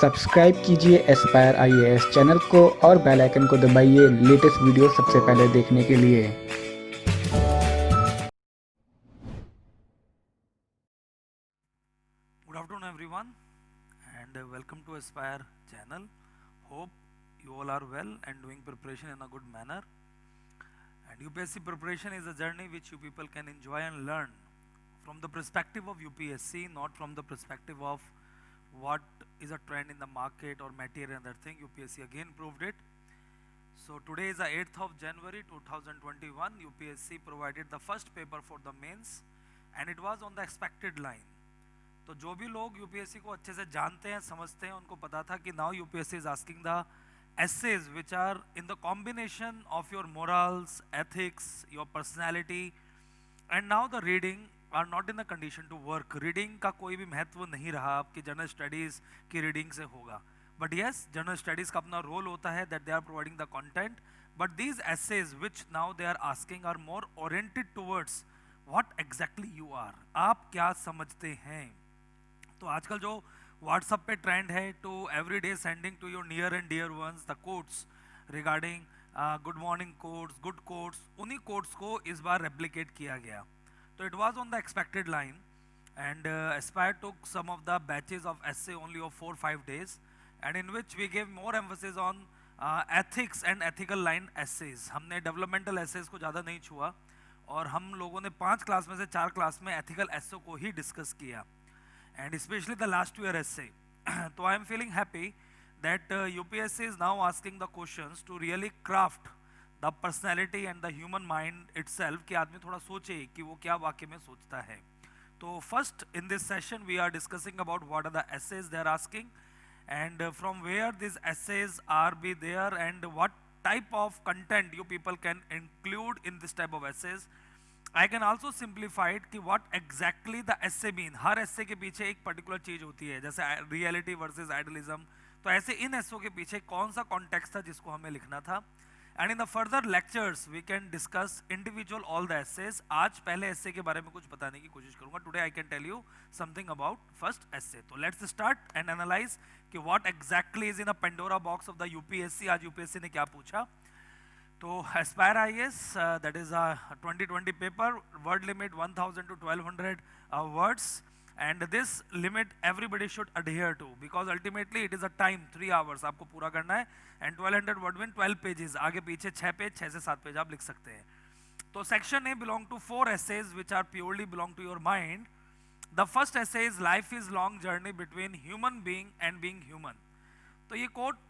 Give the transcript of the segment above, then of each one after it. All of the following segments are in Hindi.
सब्सक्राइब कीजिए एस्पायर आईएएस चैनल को और बेल आइकन को दबाइए लेटेस्ट वीडियो सबसे पहले देखने के लिए। Good afternoon everyone and welcome to Aspire channel. Hope you all are well and doing preparation in a good manner. And UPSC preparation is a journey which you people can enjoy and learn from the perspective of UPSC, not from the perspective of what is a trend in the market or material and other thing. UPSC again proved it. So today is the 8th of January 2021. UPSC provided the first paper for the mains and it was on the expected line. तो जो भी लोग यूपीएससी को अच्छे से जानते हैं समझते हैं उनको पता था कि now UPSC is asking the essays which are in the combination of your morals, ethics, your personality and now the reading are not in a condition to work. Reading का कोई भी महत्व नहीं रहा आपकी जनरल स्टडीज की रीडिंग से होगा, बट यस जनरल स्टडीज का अपना रोल होता है that they are providing the content, but these essays which now they are asking are more oriented towards what exactly you are, आप क्या समझते हैं. तो आजकल जो व्हाट्सएप पे ट्रेंड है to every day sending to your near and dear ones the quotes regarding good morning quotes, good quotes, उन्हीं कोट्स को इस बार रेप्लिकेट किया गया. तो it was on the expected line and aspire took some of the batches of essay only of 4-5 days and in which we give more emphasis on ethics and ethical line essays. हमने डेवलपमेंटल एसेज को ज़्यादा नहीं छुआ और हम लोगों ने 5 क्लास में से 4 क्लास में एथिकल एसे को ही डिस्कस किया and especially the last year essay. So I am feeling happy that UPSC is now asking the questions to really craft the personality and the human mind itself कि आदमी थोड़ा सोचे कि वो क्या वाकई में सोचता है. तो first in this session we are discussing about what are the essays they are asking and from where these essays are be there and what type of content you people can include in this type of essays. I can also simplify it कि what exactly the essay mean. Her essay के पीछे एक particular चीज होती है, जैसे reality versus idealism. तो ऐसे इन essay के पीछे कौन सा context था जिसको हमें लिखना था. And in the further lectures we can discuss individual all the essays. आज पहले essay के बारे में कुछ बताने की कोशिश करूँगा. Today I can tell you something about first essay. तो let's start and analyze कि what exactly is in a Pandora box of the UPSC. आज UPSC ने क्या पूछा. तो Aspire IAS that is a 2020 paper, word limit 1000 to 1200 words and this limit everybody should adhere to because ultimately it is a time 3 hours आपको पूरा करना है and 1200 word mean 12 pages, आगे पीछे 6 पेज 6 से 7 पेज आप लिख सकते हैं. तो section A belong to 4 essays which are purely belong to your mind. The first essay is life is long journey between human being and being human. तो ये quote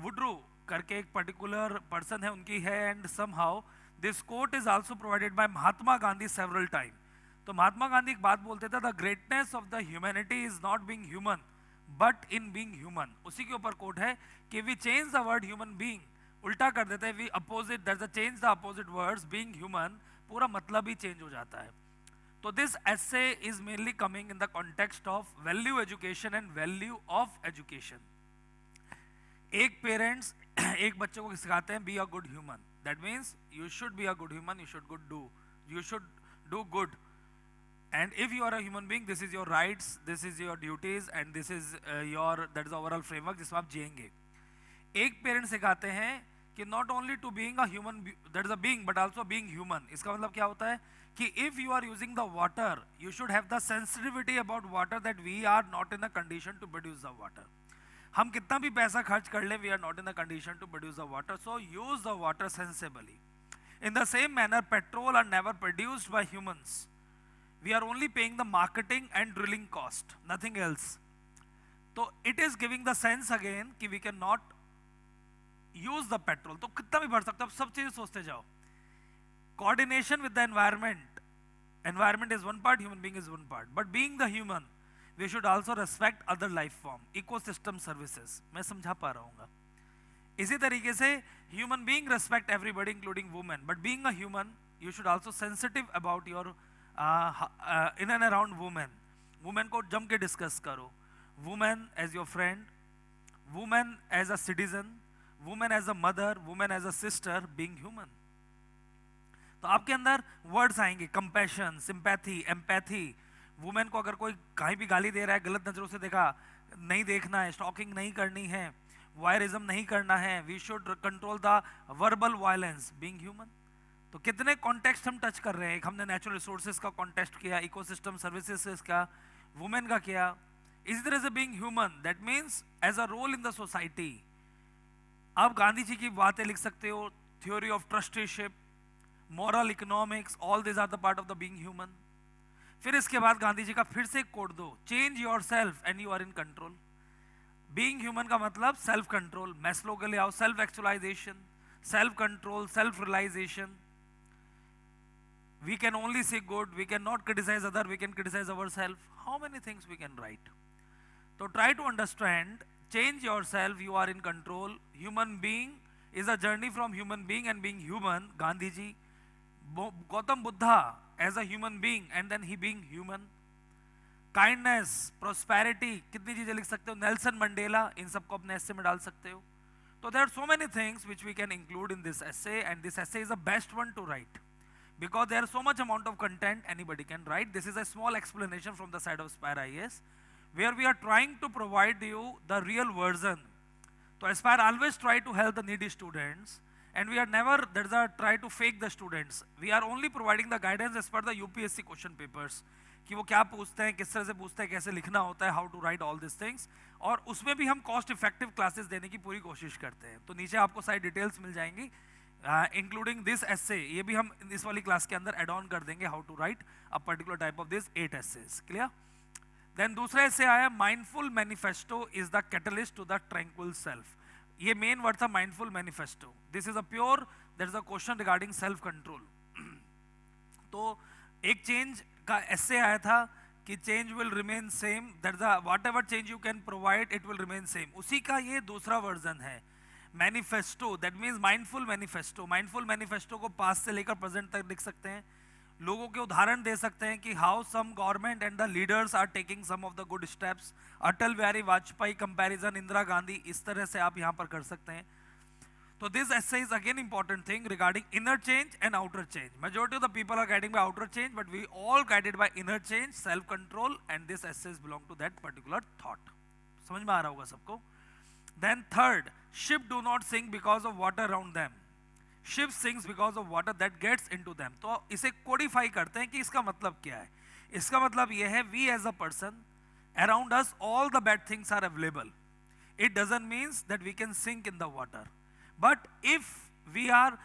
वुड्रू करके एक पर्टिकुलर पर्सन है उनकी है and somehow this quote is also provided by Mahatma Gandhi several time. तो महात्मा गांधी एक बात बोलते थे, the greatness of the humanity is not being human but in being human. उसी के ऊपर कोट है कि we change the word human being, उल्टा कर देते हैं we opposite that's the change the opposite words being human, पूरा मतलब ही चेंज हो जाता है. तो this essay is mainly coming in the context of value education and value of education. एक पेरेंट्स एक बच्चे को सिखाते हैं be a good human, that means you should be a good human, you should do good and if you are a human being this is your rights, this is your duties and this is your that is overall framework जिसमें आप जिएंगे. एक पेरेंट्स सिखाते हैं कि not only to being a human that is a being but also being human. इसका मतलब क्या होता है कि if you are using the water you should have the sensitivity about water that we are not in a condition to produce the water. हम कितना भी पैसा खर्च कर ले we are not in the condition to produce the water, so use the water sensibly. In the same manner petrol are never produced by humans, we are only paying the marketing and drilling cost, nothing else. तो it is giving the sense again कि we can not use the petrol. तो कितना भी भर सकते हो, आप सब चीजें सोचते जाओ. Coordination with the environment, environment is one part, human being is one part, but being the human we should also respect other life form, ecosystem services. मैं समझा पा रहा हूँ. इसी तरीके से human being respect everybody including women, but being a human you should also sensitive about your in and around women. women को जम के discuss करो. women as your friend, women as a citizen, women as a mother, women as a sister, being human. तो आपके अंदर words आएंगे compassion, sympathy, empathy. वुमेन को अगर कोई कहीं भी गाली दे रहा है, गलत नजरों से देखा, नहीं देखना है, स्टॉकिंग नहीं करनी है, वायरिज्म नहीं करना है, we should control the verbal violence, being human. तो कितने कॉन्टेक्स्ट हम टच कर रहे हैं। एक हमने नेचुरल रिसोर्सेज का कॉन्टेक्स्ट किया, इकोसिस्टम सर्विसेज का, वुमेन का किया। इसी तरह से being human that means as a role in the society. आप गांधी जी की बातें लिख सकते हो, theory of trusteeship, moral economics, all this are the part of the being human. फिर इसके बाद गांधी जी का फिर से एक कोड दो, change yourself and you are in control. Being human का मतलब सेल्फ कंट्रोल, मैस्लो के लिए आओ, self actualisation, self control, self realisation. We can only say good, we cannot criticize other, we can criticize ourselves. How many things we can write? So try to understand, change yourself, you are in control. Human being is a journey from human being and being human. Gandhi ji, Gautam Buddha as a human being and then he being human. Kindness, prosperity, कितनी चीजें लिख सकते हो, नेल्सन मंडेला, इन सबको अपने essay में डाल सकते हो। So there are so many things which we can include in this essay, and this essay is the best one to write. Because there is so much amount of content anybody can write. This is a small explanation from the side of Aspire IAS, where we are trying to provide you the real version. So Aspire always try to help the needy students, and we are never try to fake the students. We are only providing the guidance as per the UPSC question papers, कि वो क्या पूछते हैं, किस तरह से पूछते हैं, कैसे लिखना होता है, how to write all this things. और उसमें भी हम कॉस्ट इफेक्टिव क्लासेस देने की पूरी कोशिश करते हैं। तो नीचे आपको सारी डिटेल्स मिल जाएंगी, इंक्लूडिंग दिस एसे। ये भी हम इस वाली क्लास के अंदर एड ऑन कर देंगे, how to write a particular type of this 8 essays. Clear? Then दूसरा एसे आया, mindful manifesto is the catalyst to the tranquil self. ये मेन वर्ड था mindful manifesto. This is a pure, that is a question regarding self control. तो एक चेंज का एसे आया था कि change will remain same, that the whatever change you can provide it will remain same. उसी का ये दूसरा वर्जन है manifesto, that means mindful manifesto. Mindful manifesto को पास्ट से लेकर प्रेजेंट तक लिख सकते हैं, लोगों के उदाहरण दे सकते हैं कि how some government and the leaders are taking some of the good steps. Atal Bihari Vajpayee comparison, Indira Gandhi, इस तरह से आप यहाँ पर कर सकते हैं। So this essay is again important thing regarding inner change and outer change. Majority of the people are guided by outer change, but we all guided by inner change, self-control, and this essays belong to that particular thought. समझ में आ रहा होगा सबको? Then third, ship do not sink because of water around them. Ship sinks because of water that gets into them. तो इसे codify करते हैं कि इसका मतलब क्या है? इसका मतलब यह है, we as a person, around us all the bad things are available. It doesn't mean that we can sink in the water. But if we are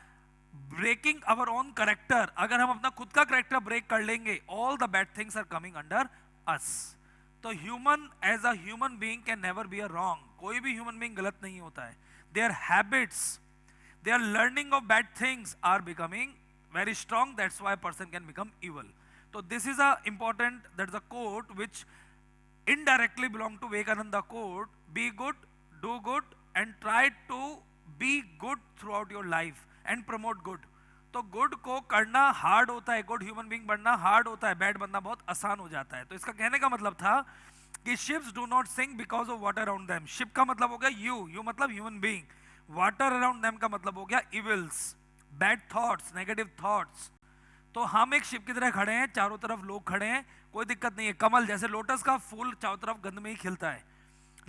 breaking our own character, अगर हम अपना खुद का character break कर लेंगे, all the bad things are coming under us. तो human as a human being can never be a wrong. कोई भी human being गलत नहीं होता है. Their habits, their learning of bad things are becoming very strong. That's why a person can become evil. So this is a important, that's a quote which indirectly belong to Vivekananda quote, be good, do good, and try to be good throughout your life and promote good. तो गुड को करना हार्ड होता है, गुड ह्यूमन बीइंग बनना हार्ड होता है, बैड बनना बहुत आसान हो जाता है। तो इसका कहने का मतलब था कि ships do not sink because of water around them. Ship का मतलब हो गया यू मतलब human being, water around them का मतलब हो गया evils, bad thoughts, negative thoughts. तो हम एक शिप की तरह खड़े हैं, चारों तरफ लोग खड़े हैं, कोई दिक्कत नहीं है। कमल जैसे लोटस का फूल चारों तरफ गंध में ही खिलता है।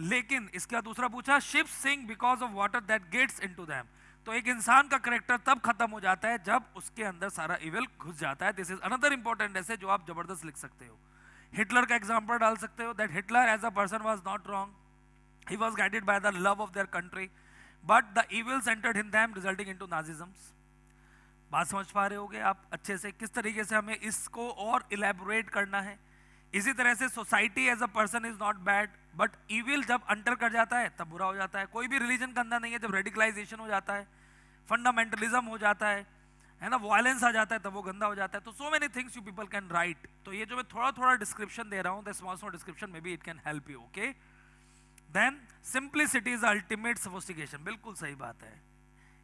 लेकिन इसका दूसरा पूछा, ships sink because of water that gets into them. तो एक इंसान का करेक्टर तब खत्म हो जाता है जब उसके अंदर सारा इविल घुस जाता है। दिस इज अनदर इंपॉर्टेंट ऐसे जो आप जबरदस्त लिख सकते हो। हिटलर का एग्जांपल डाल सकते हो, that Hitler as a person was not wrong, he was guided by the love of their country, but the evils entered in them resulting into Nazisms. बात समझ पा रहे होगे आप अच्छे से किस तरीके से हमें इसको और इलेबोरेट करना है। इसी तरह से society as a person is not bad, but evil जब अंटर कर जाता है तब बुरा हो जाता है। कोई भी रिलीजन गंदा नहीं है, जब रेडिकलाइजेशन हो जाता है, फंडामेंटलिज्म हो जाता है ना, वायलेंस आ जाता है, तब वो गंदा हो जाता है। तो so many things you people can write. तो ये जो मैं थोड़ा थोड़ा डिस्क्रिप्शन दे रहा हूँ, the small small description may be it can help you. Okay, then simplicity is ultimate sophistication. बिल्कुल सही बात है,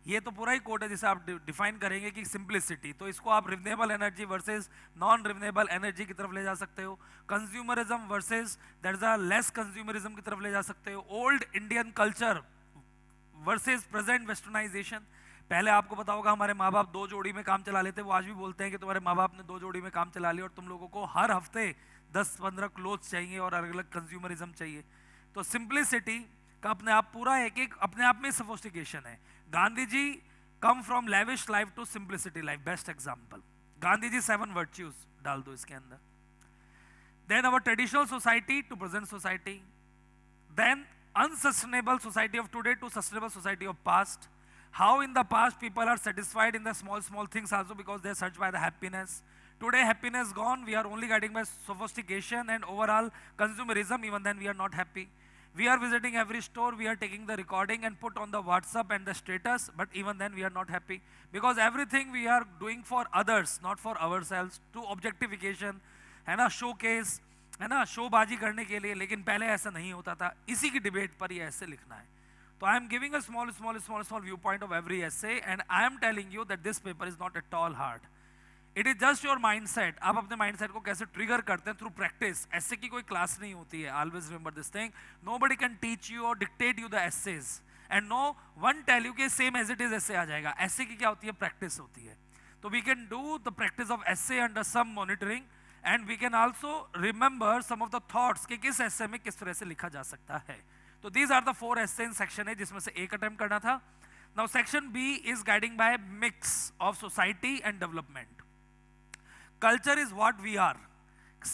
ये तो पूरा ही कोट है जिसे आप डिफाइन करेंगे कि सिंप्लिसिटी। तो इसको आप renewable energy versus non renewable energy की तरफ ले जा सकते हो, consumerism versus that is a less consumerism की तरफ ले जा सकते हो, old Indian culture versus present westernisation. पहले आपको पता होगा हमारे माँ बाप 2 जोड़ी में काम चला लेते, वो आज भी बोलते हैं कि तुम्हारे माँ बाप ने 2 जोड़ी में काम चला लिया और तुम लोगों को हर हफ्ते 10-15 क्लोथ्स चाहिए और अलग अलग कंज्यूमरिज्म चाहिए। तो सिंप्लिसिटी का अपने आप पूरा एक एक अपने आप में सोफिस्टिकेशन है। Gandhi ji come from lavish life to simplicity life, best example. Gandhi ji 7 virtues डाल दो इसके अंदर। Then our traditional society to present society, then unsustainable society of today to sustainable society of past. How in the past people are satisfied in the small things also because they are searched by the happiness. Today happiness gone, we are only guiding by sophistication and overall consumerism, even then we are not happy. We are visiting every store, we are taking the recording and put on the WhatsApp and the status, but even then we are not happy because everything we are doing for others, not for ourselves, to objectification, है ना, showcase, है ना, शोबाजी करने के लिए। लेकिन पहले ऐसा नहीं होता था, इसी की डिबेट पर ये ऐसे लिखना है। तो I am giving a small view point of every essay and I am telling you that this paper is not at all hard, it is just your mindset. आप अपने माइंडसेट को कैसे ट्रिगर करते हैं थ्रू प्रैक्टिस। ऐसे की कोई क्लास नहीं होती है, always remember this thing, nobody can teach you और dictate you the essays and no one tell you कि सेम एज इट इज ऐसे आ जाएगा। ऐसे की क्या होती है, प्रैक्टिस होती है। तो we can do the practice of essay under some monitoring and we can also remember some of the thoughts कि किस essay में किस तरह से लिखा जा सकता है। तो these are the 4 essay in section A, जिसमें से एक attempt करना था। Now section B is guiding by mix of society and development. Culture is what we are,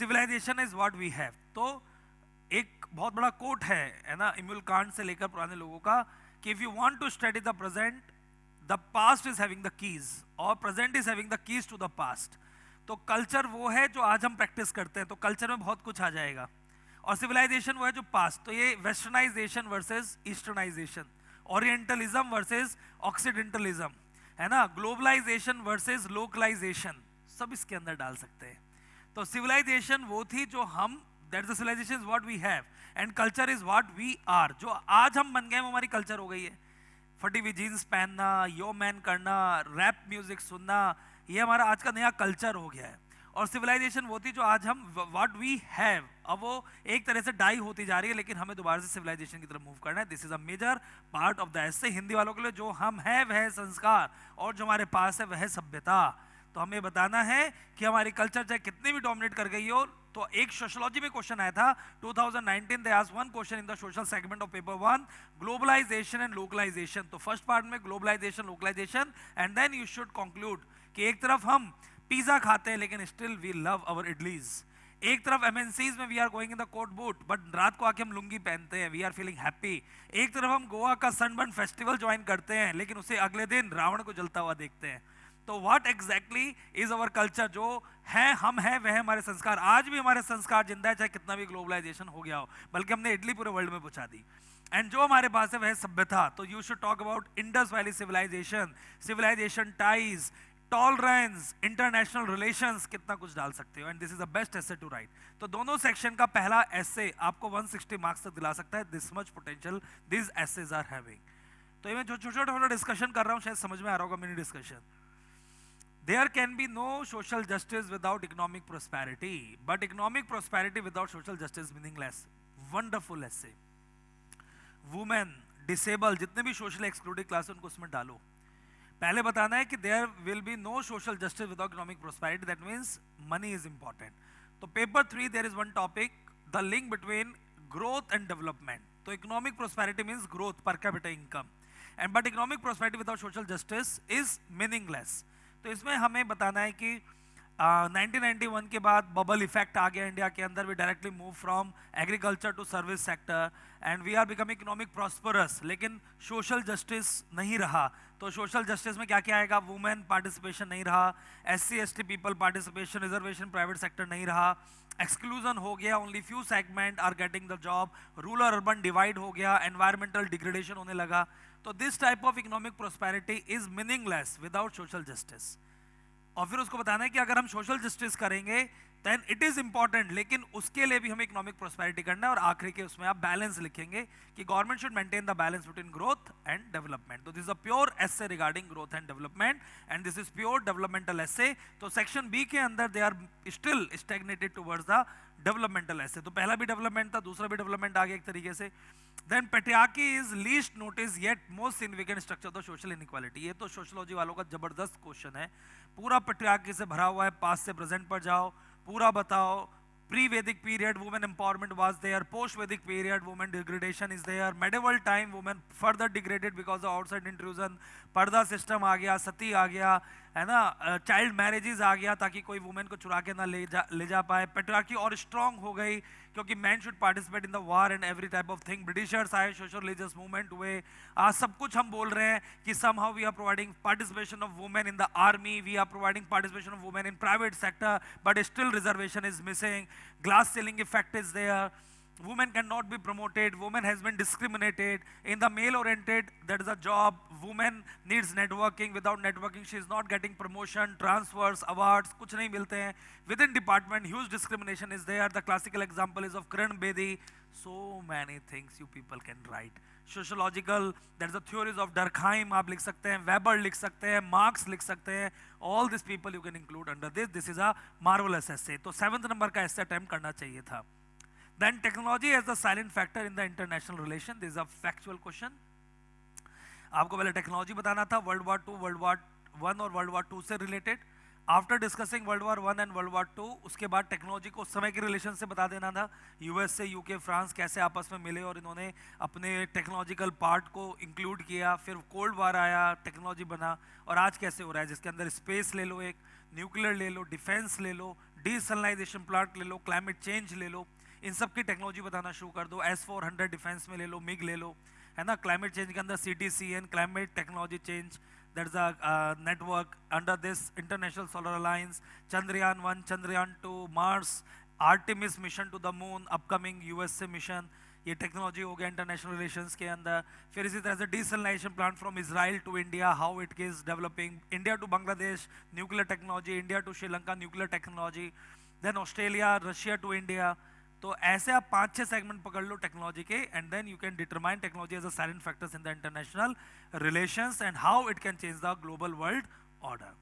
civilization is what we have. तो एक बहुत बड़ा कोट है ना, इमुल कांट से लेकर पुराने लोगों का, कि if you want to study the present, the past is having the keys और present is having the keys to the past. तो कल्चर वो है जो आज हम प्रैक्टिस करते हैं, तो कल्चर में बहुत कुछ आ जाएगा। और सिविलाइजेशन वो है जो पास्ट, तो ये वेस्टर्नाइजेशन वर्सेस ईस्टर्नाइजेशन, ओरिएंटलिज्म वर्सेस ऑक्सीडेंटलिज्म, है ना, ग्लोबलाइजेशन वर्सेस लोकलाइजेशन, सब इसके अंदर डाल सकते हैं। तो सिविलाइजेशन वो थी जो हम, that the civilisation is what we have and culture is what we are. जो आज हम बन गए वो हमारी कल्चर हो गई है। फटी हुई जीन्स पहनना, यो मैन करना, रैप म्यूजिक सुनना, ये हमारा आज का नया कल्चर हो गया है। और सिविलाइजेशन वो थी जो आज हम व्हाट वी हैव, अब वो एक तरह से डाई होती जा रही है, लेकिन हमें दोबारा से सिविलाइजेशन की तरफ मूव करना है। This is a major part of the essay. Hindi वालों के लिए जो हम है वह संस्कार और जो हमारे पास है वह सभ्यता। तो हमें बताना है कि हमारी कल्चर चाहे कितनी भी डोमिनेट कर गई हो। तो एक सोशियोलॉजी में क्वेश्चन आया था 2019, they asked one question in the social segment of paper 1, globalisation and localisation. तो फर्स्ट पार्ट में globalisation localisation and then you should conclude कि एक तरफ हम पिज्जा खाते हैं लेकिन still we love our idlis, एक तरफ एमएनसीज में we are going in the coat boot but रात को आके हम लुंगी पहनते हैं, वी आर फीलिंग हैप्पी। एक तरफ हम गोवा का सनबर्न फेस्टिवल ज्वाइन करते हैं लेकिन उसे अगले दिन रावण को जलता हुआ देखते हैं। तो what exactly is our culture, जो है हम है वह हमारे संस्कार। आज भी हमारे संस्कार जिंदा है, चाहे कितना भी ग्लोबलाइजेशन हो गया हो, बल्कि हमने इडली पूरे वर्ल्ड में पहुंचा दी। एंड जो हमारे पास है वह सभ्यता। तो you should talk about Indus valley civilisation, civilisation ties, tolerance, international relations, कितना कुछ डाल सकते हो। And this is the best essay to write. तो दोनों सेक्शन का पहला एसे आपको 160 मार्क्स तक दिला सकता है। This much potential this essays are having. तो ये मैं जो छोटा डिस्कशन कर रहा हूँ शायद समझ में आ रहा होगा, mini discussion. There can be no social justice without economic prosperity, but economic prosperity without social justice is meaningless. Wonderful essay. Women, disabled, जितने भी socially excluded class हैं उनको उसमें डालो। पहले बताना है कि there will be no social justice without economic prosperity. That means money is important. तो paper 3 there is one topic, the link between growth and development. तो economic prosperity means growth, per capita income, and but economic prosperity without social justice is meaningless. तो इसमें हमें बताना है कि 1991 के बाद बबल इफेक्ट आ गया इंडिया के अंदर। We directly move from agriculture to service sector and we are becoming economic prosperous, लेकिन सोशल जस्टिस नहीं रहा। तो सोशल जस्टिस में क्या क्या आएगा, वुमेन पार्टिसिपेशन नहीं रहा, SC ST people participation, reservation private sector नहीं रहा, एक्सक्लूजन हो गया, only few segment are getting the job, rural urban divide हो गया, एनवायरमेंटल डिग्रेडेशन होने लगा। तो this type of economic prosperity is meaningless without social justice. और फिर उसको बताना है कि अगर हम सोशल जस्टिस करेंगे देन इट इज इंपॉर्टेंट, लेकिन उसके लिए भी हमें इकोनॉमिक प्रोस्पेरिटी करना है। और आखिरी के उसमें आप बैलेंस लिखेंगे कि government should maintain the balance between growth and development. तो this is a pure essay regarding growth and development and this is pure developmental essay. तो सेक्शन बी के अंदर they are still stagnated towards the developmental essay. तो पहला भी डेवलपमेंट था, दूसरा भी डेवलपमेंट आ गया एक तरीके से। Then patriarchy is least notice yet most significant structure of social inequality. ये तो सोशियोलॉजी वालों का जबरदस्त क्वेश्चन है, पूरा पेट्रियार्की से भरा हुआ है। पास्ट से प्रेजेंट पर जाओ, पूरा बताओ, pre-Vedic period, women empowerment was there. Post-Vedic period, women degradation is there. Medieval time, women further degraded because of outside intrusion. पर्दा सिस्टम आ गया, सती आ गया, है ना, चाइल्ड मैरिजेस आ गया ताकि कोई वुमेन को चुरा के ना ले जा पाए. पेट्रियार्की और स्ट्रांग हो गई क्योंकि man should participate in the war and every type of thing. Britishers आए, सोशल रिलीजियस मूवमेंट हुए. आज सब कुछ हम बोल रहे हैं कि somehow we are providing participation of women in the army, we are providing participation of women in private sector, but still reservation is missing. Glass ceiling effect is there. Women cannot be promoted. Women has been discriminated in the male oriented. That is a job. Woman needs networking. Without networking, she is not getting promotion, transfers, awards. कुछ नहीं मिलते हैं. Within department, huge discrimination is there. The classical example is of Kiran Bedi. So many things you people can write. Sociological. That is the theories of Durkheim. आप लिख सकते हैं. Weber लिख सकते हैं. Marx लिख सकते हैं. All these people you can include under this. This is a marvelous essay. तो 7th number का essay attempt करना चाहिए था. Then technology as the silent factor in the international relation. This is a factual question. आपको पहले टेक्नोलॉजी बताना था, वर्ल्ड वॉर 2, वर्ल्ड वॉर 1 और वर्ल्ड वॉर 2 से related. After discussing world war 1 and world war 2, उसके बाद टेक्नोलॉजी को उस समय के रिलेशन से बता देना था. यूएस से यूके, फ्रांस कैसे आपस में मिले और इन्होंने अपने टेक्नोलॉजिकल पार्ट को इंक्लूड किया. फिर कोल्ड वॉर आया, टेक्नोलॉजी बना, और आज कैसे हो रहा है जिसके अंदर स्पेस ले लो, एक न्यूक्लियर ले लो, डिफेंस ले लो, डीसैलिनाइजेशन प्लांट ले लो, क्लाइमेट चेंज ले लो, इन सब की टेक्नोलॉजी बताना शुरू कर दो. S-400 डिफेंस में ले लो, मिग ले लो, है ना. क्लाइमेट चेंज के अंदर CTCN, climate technology change, that is a network under this international solar alliance. Chandrayaan 1, Chandrayaan 2, Mars, Artemis mission to the moon, upcoming US से मिशन, ये टेक्नोलॉजी हो गया इंटरनेशनल रिलेशंस के अंदर. फिर इसी तरह से desalinization plant from Israel to India, how it is developing. India to Bangladesh, nuclear technology. India to Sri Lanka, nuclear technology. Then Australia, Russia to India. तो ऐसे आप 5-6 सेगमेंट पकड़ लो टेक्नोलॉजी के, and then you can determine technology as a silent factors in the international relations and how it can change the global world order.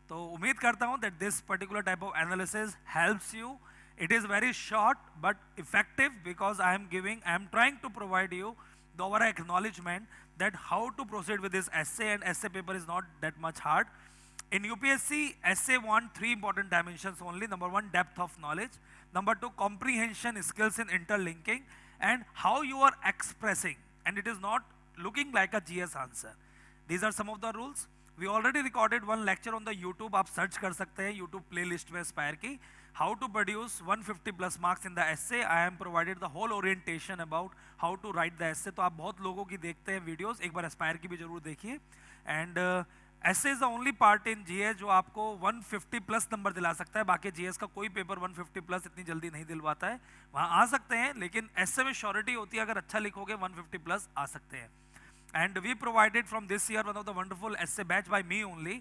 तो उम्मीद करता हूं that this particular type of analysis helps you. It is very short but effective because I am trying to provide you the overall acknowledgement that how to proceed with this essay, and essay paper is not that much hard. In UPSC, essay want 3 important dimensions only. Number 1, depth of knowledge. Number 2, comprehension skills in interlinking, and how you are expressing, and it is not looking like a GS answer. These are some of the rules. We already recorded one lecture on the YouTube. आप search कर सकते हैं YouTube playlist में Aspire की. How to produce 150 plus marks in the essay. I am provided the whole orientation about how to write the essay. तो आप बहुत लोगों की देखते हैं videos, एक बार Aspire की भी जरूर देखिए. And essay is the only part in GS जो आपको 150 plus नंबर दिला सकता है. बाकी GS का कोई पेपर 150 plus इतनी जल्दी नहीं दिलवाता है. वहाँ आ सकते हैं लेकिन essay में श्योरिटी होती है, अगर अच्छा लिखोगे 150 plus आ सकते हैं. And we provided from this year one of the wonderful essay batch by me only,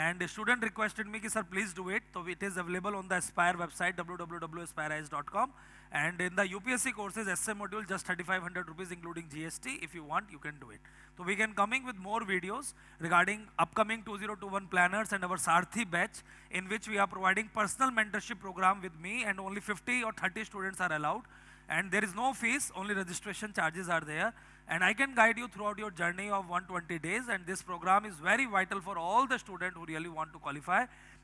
and a student requested me ki sir please do it. So it is available on the Aspire website www.aspireice.com, and in the UPSC courses essay module just 3,500 rupees including GST. If you want you can do it. So we can coming with more videos regarding upcoming 2021 planners and our Sarthi batch, in which we are providing personal mentorship program with me, and only 50 or 30 students are allowed, and there is no fees, only registration charges are there. And I can guide you throughout your journey of 120 days, and this program is very vital for all the students who really want to qualify.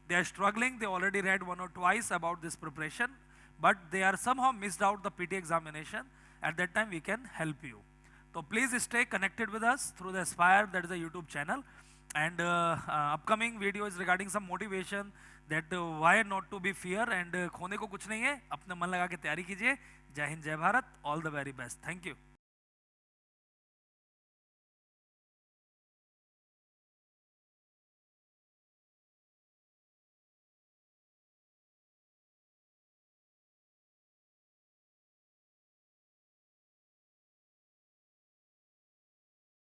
They are struggling, they already read 1 or twice about this preparation, but they are somehow missed out the PT examination. At that time we can help you. So please stay connected with us through the Aspire, that is the YouTube channel. And upcoming video is regarding some motivation, that why not to be fear, and खोने को कुछ नहीं है, अपना मन लगा के तैयारी कीजिए. जय हिंद, जय Bharat, all the very best. Thank you.